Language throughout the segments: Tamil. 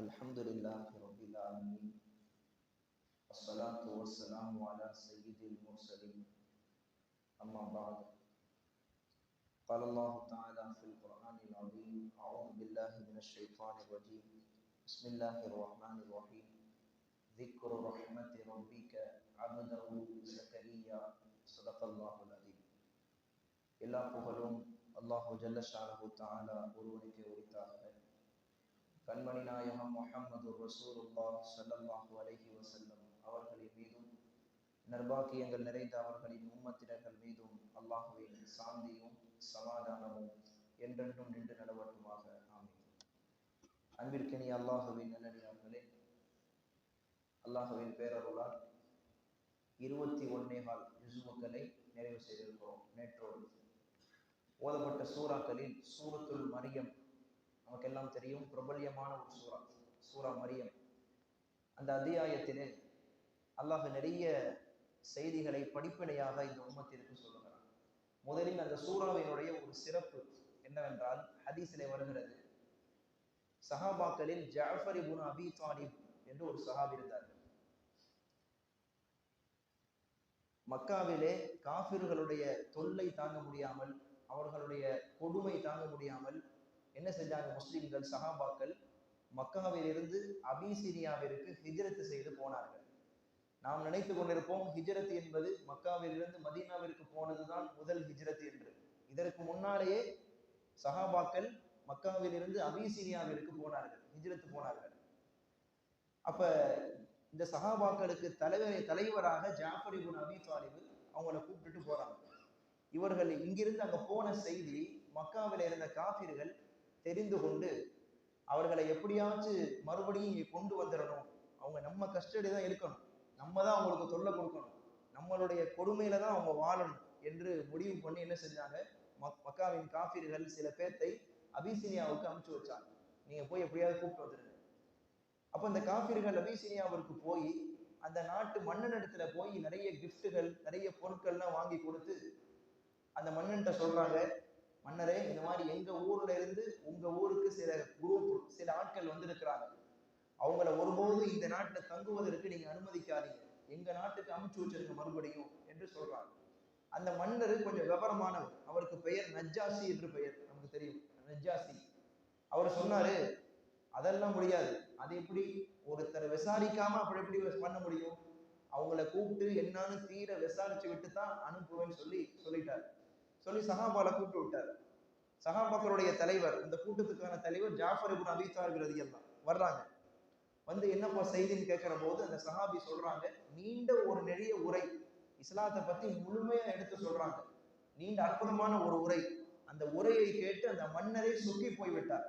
الحمد لله رب العالمين والصلاة والسلام على سيد المرسلين أما بعد قال الله تعالى في القرآن العظيم أعوذ بالله من الشيطان الرجيم بسم الله الرحمن الرحيم ذكر رحمة ربك عبده زكريا صدق الله العظيم எல்லா புகழும் அல்லாஹு ஜல்ல ஷானஹு தஆலா ஒருவனுக்கே உரித்தாக. கண்மணி நாயகம் முஹம்மது ரசூலுல்லாஹ் ஸல்லல்லாஹு அலைஹி வஸல்லம் அவர்களின் மீதும் நற்பாக்கியங்கள் நிறைந்த அவர்களின் உம்மத்தினர்கள் மீதும் அல்லாஹுவின் சாந்தியும் சமாதானமும் என்றென்றும் நின்று நிலவட்டுமாக. ஆமீன். அன்பிற்கினிய அல்லாஹுவின் நல்லடியார்களே, அல்லாஹுவின் பேரருளால் 21 ஜுஸ்வுகளை நிறைவு செய்திருக்கிறோம். நேற்றோடு ஓதப்பட்ட சூறாக்களில் சூரத்துல் மரியம் நமக்கெல்லாம் தெரியும், பிரபல்யமான ஒரு சூரா மரியம். அந்த அத்தியாயத்திலே அல்லாஹ் நிறைய செய்திகளை படிப்படியாக இந்த உம்மத்திற்கு சொல்லுகிறான். முதலில் அந்த சூறாவினுடைய ஒரு சிறப்பு என்னவென்றால், ஹதீஸிலே வருகிறது, சஹாபாக்களில் ஜஅஃபர் இப்னு அபி தாலிப் என்று ஒரு சஹாபி இருந்தார். மக்காவிலே காஃபிர்களுடைய தொல்லை தாங்க முடியாமல், அவர்களுடைய கொடுமை தாங்க முடியாமல் என்ன செஞ்சாங்க? முஸ்லிம்கள் சஹாபாக்கள் மக்காவில் இருந்து அபிசீனியாவிற்கு ஹிஜ்ரத் செய்து போனார்கள். நாம் நினைத்து கொண்டிருப்போம் ஹிஜ்ரத் என்பது மக்காவில் இருந்து மதீனாவிற்கு போனதுதான் முதல் ஹிஜ்ரத் என்று. இதற்கு முன்னாலேயே சஹாபாக்கள் மக்காவில் இருந்து அபிசீனியாவிற்கு போனார்கள், ஹிஜ்ரத் போனார்கள். அப்ப இந்த சஹாபாக்களுக்கு தலைவராக ஜாஃபர் இப்னு அபி தாலிப் அவங்கள கூப்பிட்டுட்டு போறாங்க. இவர்கள் இங்கிருந்து அங்க போன செய்தி மக்காவில் இருந்த காஃபிர்கள் தெரிந்து கொண்டு அவர்களை எப்படியாச்சும் மறுபடியும் இங்க கொண்டு வந்துடணும், அவங்க நம்ம கஸ்டடி தான் இருக்கணும், நம்ம தான் அவங்களுக்கு தொல்லை கொடுக்கணும், நம்மளுடைய கொடுமையில தான் அவங்க வாழணும் என்று முடிவு பண்ணி என்ன செஞ்சாங்க? மக்காவின் காஃபிர்கள் சில பேர்த்தை அபிசீனியாவுக்கு அனுப்பிச்சு வச்சாங்க, நீங்க போய் எப்படியாவது கூப்பிட்டு வந்துடுங்க. அப்ப அந்த காஃபிர்கள் அபிசீனியாவிற்கு போய் அந்த நாட்டு மன்னனிடத்துல போய் நிறைய கிஃப்ட்டுகள், நிறைய பொருட்கள்லாம் வாங்கி கொடுத்து அந்த மன்னன்கிட்ட சொல்றாங்க, மன்னரே, இந்த மாதிரி எங்க ஊர்ல இருந்து உங்க ஊருக்கு சில குரூப், சில ஆட்கள் வந்திருக்கிறாங்க, அவங்கள ஒருபோது இந்த நாட்டுல தங்குவதற்கு நீங்க அனுமதிக்காதீங்க, எங்க நாட்டுக்கு அனுப்பிச்சு வச்சிருக்க மறுபடியும் என்று சொல்றாங்க. அந்த மன்னர் கொஞ்சம் விவரமானவர், அவருக்கு பெயர் நஜ்ஜாசி என்று பெயர், நமக்கு தெரியும் நஜ்ஜாசி. அவர் சொன்னாரு, அதெல்லாம் முடியாது, அது எப்படி ஒருத்தரை விசாரிக்காம அப்படி எப்படி பண்ண முடியும், அவங்கள கூப்பிட்டு என்னன்னு தீர விசாரிச்சு விட்டு தான் அனுப்புவேன்னு சொல்லிட்டார். சொல்லி சஹாபால கூப்பிட்டு விட்டார். சஹாபாக்களுடைய தலைவர், இந்த கூட்டத்துக்கான தலைவர் ஜாஃபர் இப்னு அபி தாலிப் ரலியல்லாஹு வர்றாங்க. வந்து என்னப்பா செய்தின்னு கேட்கிற போது அந்த சஹாபி சொல்றாங்க, நீண்ட ஒரு நெடிய உரை, இஸ்லாத்தை பத்தி முழுமையா எடுத்து சொல்றாங்க, நீண்ட அற்புதமான ஒரு உரை. அந்த உரையை கேட்டு அந்த மன்னரே சொக்கி போய் விட்டார்.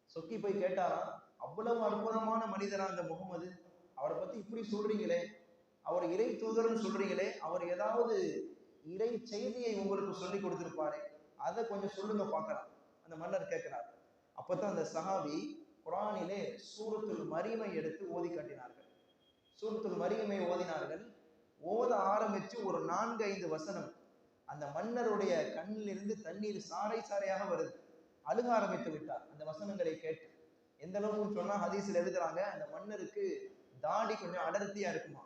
சொக்கி போய் கேட்டாராம், அவ்வளவு அற்புதமான மனிதரா அந்த முகமது, அவரை பத்தி இப்படி சொல்றீங்களே, அவர் இறை தூதர்னு சொல்றீங்களே, அவர் ஏதாவது இறை செய்தியை உங்களுக்கு சொல்லி கொடுத்திருப்பாரு, அதை கொஞ்சம் சொல்லுங்க பார்க்கலாம். அந்த மன்னர் கேட்கிறார். அப்பதான் அந்த சஹாபி குர்ஆனிலே சூரத்துல் மரியமை எடுத்து ஓதி காட்டினார்கள். சூரத்துல் மரியமை ஓதினார்கள். ஓத ஆரம்பிச்சு ஒரு 4-5 வசனம் அந்த மன்னருடைய கண்ணில் இருந்து தண்ணீர் சாறை சாறையாக வருது. அழுக ஆரம்பித்து விட்டார் அந்த வசனங்களை கேட்டு. எந்த அளவுக்கு சொன்னா ஹதீஸ்ல எழுதுறாங்க, அந்த மன்னருக்கு தாடி கொஞ்சம் அடர்த்தியா இருக்குமா,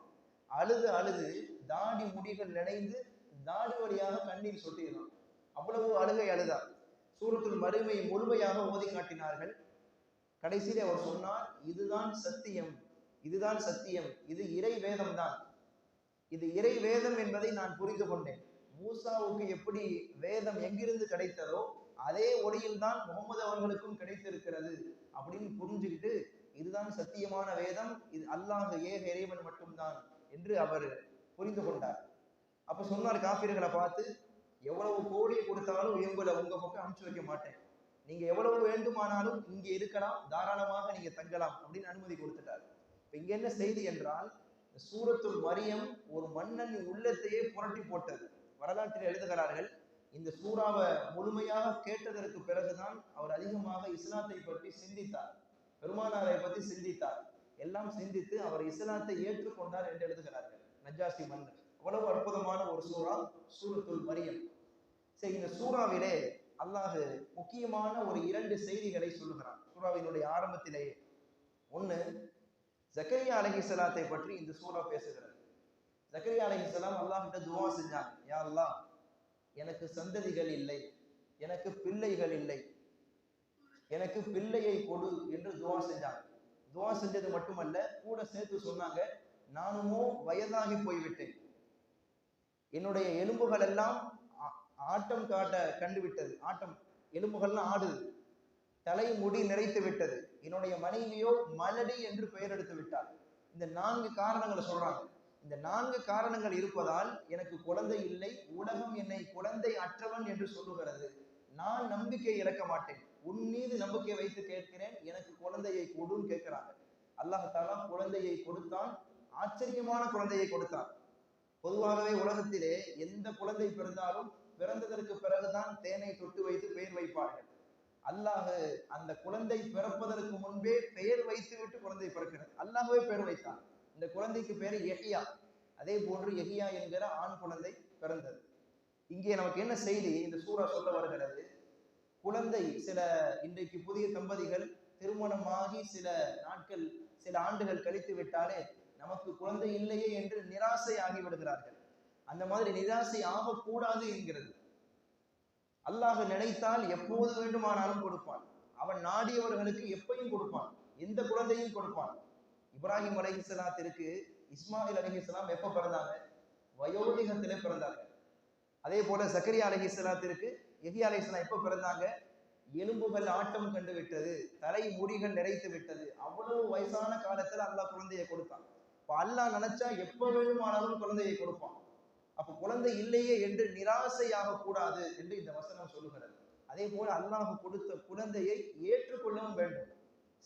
அழுது அழுது தாடி முடிகள் நினைந்து தாடி வழியாக கண்ணீர் சொட்டிடலாம், அவ்வளவு அழுகை அழுதார். சூரத்துல் மரியமை முழுமையாக ஓதி காட்டினார்கள். கடைசியிலே அவர் சொன்னார், இதுதான் சத்தியம், இதுதான் சத்தியம், இது இறை வேதம் தான், இது இறை வேதம் என்பதை நான் புரிந்து கொண்டேன். மூசாவுக்கு எப்படி வேதம் எங்கிருந்து கிடைத்ததோ அதே ஒளியில் தான் முகமது அவர்களுக்கும் கிடைத்திருக்கிறது அப்படின்னு புரிஞ்சுக்கிட்டு, இதுதான் சத்தியமான வேதம், இது அல்லாஹ் ஏக இறைவன் மட்டும்தான் என்று அவர் புரிந்து கொண்டார். அப்ப சொன்னார் காஃபிர்களை பார்த்து, எவ்வளவு கோடி கொடுத்தாலும் இவங்களை உங்க பக்கம் அனுப்பிச்சு வைக்க மாட்டேன், நீங்க எவ்வளவு வேண்டுமானாலும் இங்கே இருக்கலாம், தாராளமாக நீங்க தங்கலாம் அப்படின்னு அனுமதி கொடுத்துட்டார். இப்ப இங்க என்ன செய்தி என்றால், சூரத்துல் மரியம் ஒரு மன்னன் உள்ளத்தையே புரட்டி போட்டது. வரலாற்றில் எழுதுகிறார்கள், இந்த சூறாவை முழுமையாக கேட்டதற்கு பிறகுதான் அவர் அதிகமாக இஸ்லாத்தை பற்றி சிந்தித்தார், பெருமானாரை பற்றி சிந்தித்தார். எல்லாம் சிந்தித்து அவர் இஸ்லாத்தை ஏற்றுக்கொண்டார் என்று எழுதுகிறார்கள் நஜ்ஜாசி மன்னர். அவ்வளவு அற்புதமான ஒரு சூறா சூரத்துல் மரியம். சரி, இந்த சூறாவிலே அல்லாஹ் முக்கியமான ஒரு 2 செய்திகளை சொல்லுகிறான். சூறாவினுடைய ஆரம்பத்திலேயே ஒண்ணு, ஜக்கரியா அலைஹிஸ்ஸலாத்தை பற்றி இந்த சூரா பேசுகிறது. ஜக்கரியா அலைஹிஸ்ஸலாம் அல்லாஹ் கிட்ட துஆ செஞ்சாங்க, யா அல்லாஹ் எனக்கு சந்ததிகள் இல்லை, எனக்கு பிள்ளைகள் இல்லை, எனக்கு பிள்ளையை கொடு என்று துஆ செஞ்சாங்க. துஆ செஞ்சது மட்டுமல்ல, கூட சேர்த்து சொன்னாங்க, நானுமோ வயதாகி போய்விட்டேன், என்னுடைய எலும்புகள் எல்லாம் ஆட்டம் காட்ட கண்டுவிட்டது, எலும்புகள்லாம் ஆடுது, தலை முடி நிறைத்து விட்டது, என்னுடைய மனைவியோ மலடி என்று பெயர் எடுத்து விட்டார். இந்த 4 காரணங்களை சொல்றாங்க. இந்த 4 காரணங்கள் இருப்பதால் எனக்கு குழந்தை இல்லை, உலகம் என்னை குழந்தை அற்றவன் என்று சொல்லுகிறது. நான் நம்பிக்கை இழக்க மாட்டேன், உன் மீது நம்பிக்கை வைத்து கேட்கிறேன், எனக்கு குழந்தையை கொடுன்னு கேட்கிறாங்க. அல்லாஹ் தஆலா குழந்தையை கொடுத்தான், ஆச்சரியமான குழந்தையை கொடுத்தான். பொதுவாகவே உலகத்திலே எந்த குழந்தை பிறந்தாலும் பிறந்ததற்கு பிறகுதான் தேனை தொட்டு வைத்து பெயர் வைப்பார்கள். அல்லாஹ் அந்த குழந்தை பிறப்பதற்கு முன்பே பெயர் வைத்து விட்டு குழந்தை பிறக்கிறது. அல்லாஹ்வே பெயர் வைத்தான். இந்த குழந்தைக்கு பேரு யஹ்யா. அதே போன்று யஹ்யா என்கிற ஆண் குழந்தை பிறந்தது. இங்கே நமக்கு என்ன செய்தி இந்த சூரா சொல்ல வருகிறது? குழந்தை, சில இன்றைக்கு புதிய தம்பதிகள் திருமணமாகி சில நாட்கள், சில ஆண்டுகள் கழித்து விட்டாலே நமக்கு குழந்தை இல்லையே என்று நிராசை ஆகி விடுகிறார்கள். அந்த மாதிரி நிராசை ஆகக்கூடாது என்கிறது. அல்லாஹ் நினைத்தால் எப்போது வேண்டுமானாலும் கொடுப்பான். அவன் நாடியவர்களுக்கு எப்பையும் கொடுப்பான், எந்த குழந்தையும் கொடுப்பான். இப்ராஹிம் அலைஹிஸ்ஸலாத்திற்கு இஸ்மாயில் அலைஹிஸ்ஸலாம் எப்ப பிறந்தாங்க? வயோதிகத்திலே பிறந்தாங்க. அதே போல ஜக்கரியா அலைஹிஸ்ஸலாத்திற்கு யஹ்யா அலைஹிஸ்ஸலாம் எப்ப பிறந்தாங்க? எலும்புகள் ஆட்டம் கண்டு விட்டது, தலை முடிகள் நிறைத்து விட்டது, அவ்வளவு வயசான காலத்துல அல்லாஹ் குழந்தையை கொடுத்தான். இப்ப அல்லாஹ் நினைச்சா எப்ப வேண்டுமானாலும் குழந்தையை கொடுப்பான். அப்ப குழந்தை இல்லையே என்று நிராசையாக கூடாது என்று இந்த வசனம் சொல்லுகிறது. அதே போல அல்லாஹ் கொடுத்த குழந்தையை ஏற்றுக்கொள்ளவும் வேண்டும்.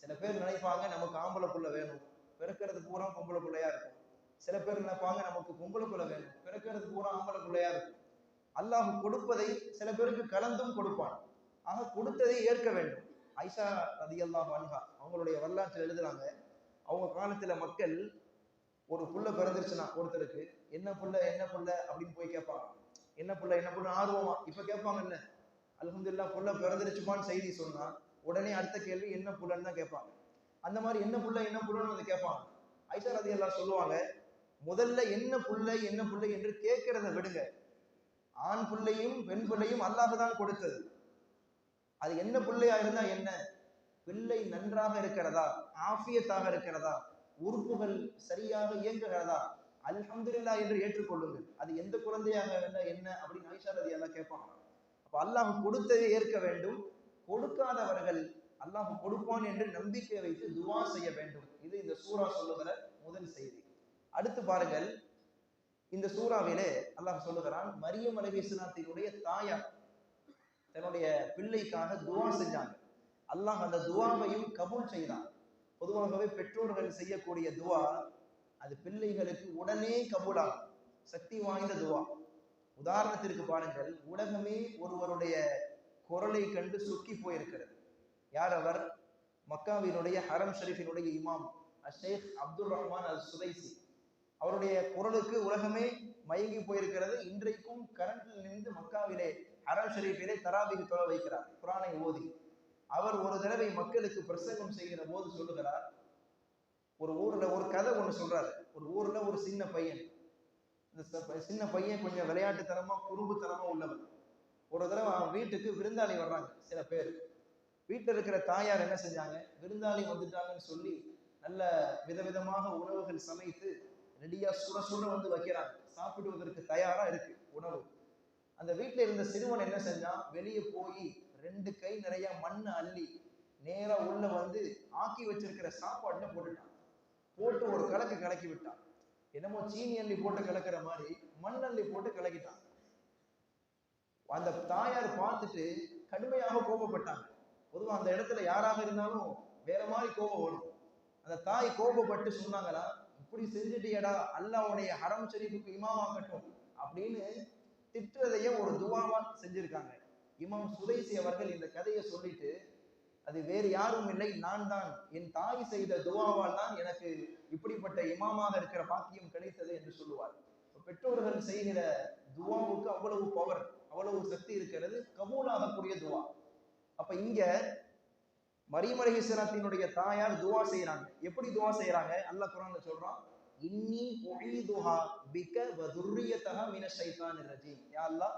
சில பேர் நினைப்பாங்க நமக்கு ஆம்பளை புள்ள வேணும், பிறக்கிறது பூரா பொம்பளை பிள்ளையா இருக்கும். சில பேர் நினைப்பாங்க நமக்கு பொம்பளை புள்ள வேணும், பிறக்கிறது பூரா ஆம்பளை பிள்ளையா இருக்கும். அல்லாஹ் கொடுப்பதை சில பேருக்கு கலந்தும் கொடுப்பான். ஆக கொடுத்ததை ஏற்க வேண்டும். ஐஷா ரலியல்லாஹு அன்ஹா அவங்களுடைய வரலாற்றில் எழுதுறாங்க, அவங்க காலத்துல மக்கள் ஒரு புள்ள பிறந்துருச்சுன்னா ஒருத்தருக்கு என்ன புள்ள அப்படின்னு போய் கேட்பாங்க. என்ன புள்ள ஆர்வமா இப்ப கேட்பாங்கல்ல, அல்ஹம்துலில்லாஹ் புள்ள பிறந்துருச்சுமான்னு செய்தி சொன்னா உடனே அடுத்த கேள்வி என்ன புள்ளன்னு தான் கேட்பாங்க. அந்த மாதிரி என்ன புள்ளன்னு வந்து கேட்பாங்க. ஐஷா ரலியல்லாஹு சொல்லுவாங்க, முதல்ல என்ன புள்ளை என்று கேட்கிறத விடுங்க, ஆண் பிள்ளையும் பெண் பிள்ளையும் அல்லாஹ் தான் கொடுத்தது. அது என்ன பிள்ளையா இருந்தா என்ன, பிள்ளை நன்றாக இருக்கிறதா, ஆஃபியத்தாக இருக்கிறதா, உறுப்புகள் சரியாக இயங்குகிறதா, அல்ஹம்துலில்லாஹ் என்று ஏற்றுக்கொள்ளுங்கள். அது எந்த குழந்தையாக இருந்தா என்ன அப்படின்னு ஆயிஷா ரலியல்லாஹு கேட்பாங்க. அப்ப அல்லாஹ் கொடுத்ததை ஏற்க வேண்டும். கொடுக்காதவர்கள் அல்லாஹ் கொடுப்பான் என்று நம்பிக்கை வைத்து துஆ செய்ய வேண்டும். இது இந்த சூரா சொல்லுகிற முதல் செய்தி. அடுத்து பாருங்கள், இந்த சூறாவிலே அல்லாஹ் சொல்லுகிறான், மரியம் அலைஹிஸ்ஸலாத்தினுடைய தாயார் தன்னுடைய பிள்ளைக்காக துஆ செஞ்சாங்க. அல்லாஹ் அந்த துஆவையும் கபூல் செய்தான். பொதுவாகவே பெற்றோர்கள் செய்யக்கூடிய துஆ அது பிள்ளைகளுக்கு உடனே கபூலாகும், சக்தி வாய்ந்த துஆ. உதாரணத்திற்கு பாருங்கள், உலகமே ஒருவருடைய குரலை கண்டு சொக்கி போயிருக்கிறது. யார் அவர்? மக்காவினுடைய ஹரம் ஷரீஃபினுடைய இமாம் ஷேக் அப்துல் ரஹ்மான் அல் சுதைசி. அவருடைய குரலுக்கு உலகமே மயங்கி போயிருக்கிறது. இன்றைக்கும் கரண்டில் நின்று மக்காவிலே ஹரம் ஷரீஃபிலே தராபீஹ் தொழ வைக்கிறார், குர்ஆனை ஓதி. அவர் ஒரு தடவை மக்களுக்கு பிரசங்கம் செய்கிற போது சொல்லுகிறார், ஒரு ஊர்ல ஒரு கதை ஒண்ணு சொல்றாரு. ஒரு ஊர்ல ஒரு சின்ன பையன், இந்த சின்ன பையன் கொஞ்சம் விளையாட்டுத்தனமா குறும்புத்தனமா உள்ளவன். ஒரு தடவை அவன் வீட்டுக்கு விருந்தாளி வர்றாங்க சில பேர். வீட்டில் இருக்கிற தாயார் என்ன செஞ்சாங்க, விருந்தாளி வந்துட்டாங்கன்னு சொல்லி நல்ல விதவிதமாக உணவுகள் சமைத்து ரெடியா சுட வந்து வைக்கிறாங்க. சாப்பிடுவதற்கு தயாரா இருக்கு உணவு. அந்த வீட்டுல இருந்த சிறுவன் என்ன செஞ்சான், வெளியே போய் 2 கை நிறைய மண்ணை அள்ளி நேரா உள்ள வந்து ஆக்கி வச்சிருக்கிற சாப்பாடுல போட்டுட்டான். போட்டு ஒரு கலக்கி விட்டான். என்னமோ சீனி அள்ளி போட்டு கலக்கிற மாதிரி மண் அள்ளி போட்டு கலக்கிட்டான். அந்த தாயார் பார்த்துட்டு கடுமையாக கோபப்பட்டாங்க. பொதுவா அந்த இடத்துல யாராக இருந்தாலும் வேற மாதிரி கோபம் வரும். அந்த தாய் கோபப்பட்டு சொன்னாங்களா, இப்படி செஞ்சுட்டியடா, அல்லாஹ் உன்னுடைய ஹரம் ஷரீஃபுக்கு இமாமாக்கட்டும் அப்படின்னு திட்டுறதையும் ஒரு துஆவா செஞ்சிருக்காங்க. இமாம் சுதைசி அவர்கள் இந்த கதையை சொல்லிட்டு, அது வேறு யாரும் இல்லை, நான் தான், என் தாய் செய்த துஆவால் தான் எனக்கு இப்படிப்பட்ட இமாமாக இருக்கிற பாக்கியம் கிடைத்தது என்று சொல்லுவார். பெற்றோர்கள் செய்கிற துஆவுக்கு அவ்வளவு பவர், அவ்வளவு சக்தி இருக்கிறது, கபூலாகக்கூடிய துஆ. அப்ப இங்க மரியம் அலைஹிஸ்ஸலாத்தினுடைய தாயார் துவா செய்யறாங்க. எப்படி துவா செய்யறாங்க? அல்லாஹ் குர்ஆன்ல சொல்றான், இன்னி உஈதுஹா பிக வ துர்ரியதஹா மினஷ் ஷைத்தானிர் ரஜீம். யா அல்லாஹ்,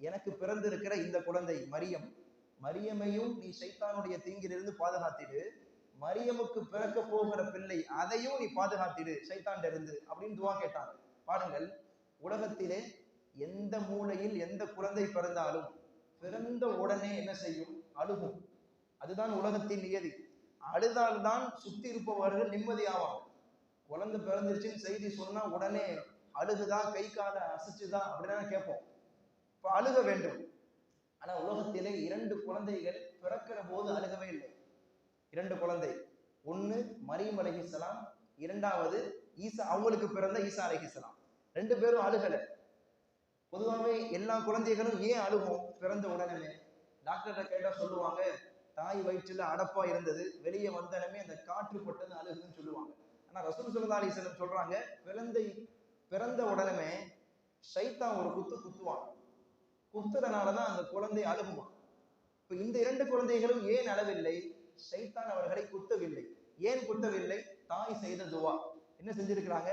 எனக்கு பிறந்திருக்கிற இந்த குழந்தை மரியமையும் நீ ஷைத்தானுடைய தீங்கிலிருந்து பாதுகாத்திடு, மரியமுக்கு பிறக்க போகிற பிள்ளை அதையும் நீ பாதுகாத்திடு ஷைத்தான்ல இருந்து அப்படின்னு துவா கேட்டாங்க. பாருங்கள், உலகத்திலே எந்த மூலையில் எந்த குழந்தை பிறந்தாலும் பிறந்த உடனே என்ன செய்யும்? அழுகும். அதுதான் உலகத்தின் நியதி. அழுதால்தான் சுத்தி இருப்பவர்கள் நிம்மதியாவாங்க. குழந்தை பிறந்துருச்சுன்னு செய்தி சொன்னா உடனே அழுகுதா, கை கால அசைச்சுதா அப்படின்னா கேட்போம். இப்ப அழுக வேண்டும். ஆனா உலகத்திலே 2 குழந்தைகள் பிறக்கிற போது அழுகவே இல்லை. 2 குழந்தை, ஒன்னு மரியம் அலைஹிஸ்ஸலாம், இரண்டாவது ஈசா, அவங்களுக்கு பிறந்த ஈசா அலைஹிஸ்ஸலாம். 2 பேரும் அழுகல. பொதுவாகவே எல்லா குழந்தைகளும் ஏன் அழுகும்? பிறந்த உடனே டாக்டர்கிட்ட கேட்டா சொல்லுவாங்க, தாய் வயிற்றுல அடப்பா இருந்தது, வெளியே வந்தனமே அந்த காற்று பட்டது அழுகுன்னு சொல்லுவாங்க. ஆனா ரசூல் ஸல்லல்லாஹு அலைஹி வஸல்லம் சொல்றாங்க, பிறந்த உடனே ஷைத்தான் ஒரு குத்துவான். குத்துறனாலதான் அந்த குழந்தை அழுகுமா. இப்ப இந்த 2 குழந்தைகளும் ஏன் அழவில்லை? ஷைத்தான் அவர்களை குத்தவில்லை. ஏன் குத்தவில்லை? தாய் செய்த துவா. என்ன செஞ்சிருக்கிறாங்க?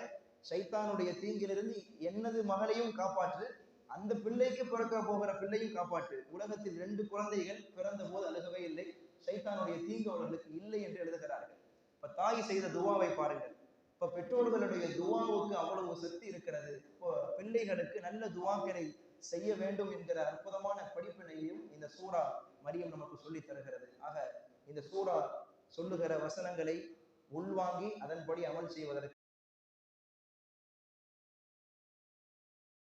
ஷைத்தானுடைய தீங்கிலிருந்து எனது மகளையும் காப்பாற்று, அந்த பிள்ளைக்கு பிறக்க போகிற பிள்ளையும் காப்பாற்று. உலகத்தில் 2 குழந்தைகள் பிறந்த போது அழுகவே இல்லை. ஷைத்தானுடைய தீங்கு அவர்களுக்கு இல்லை என்று எழுதுகிறார்கள். இப்ப தாய் செய்த துவாவை பாருங்கள். இப்ப பெற்றோர்களுடைய துவாவுக்கு அவ்வளவு சக்தி இருக்கிறது. இப்போ பிள்ளைகளுக்கு நல்ல துவாக்களை செய்ய வேண்டும் என்கிற அற்புதமான படிப்பினையும் இந்த சூரா மரியம் நமக்கு சொல்லி தருகிறது. ஆக இந்த சூரா சொல்லுகிற வசனங்களை உள்வாங்கி அதன்படி அமல் செய்வதற்கு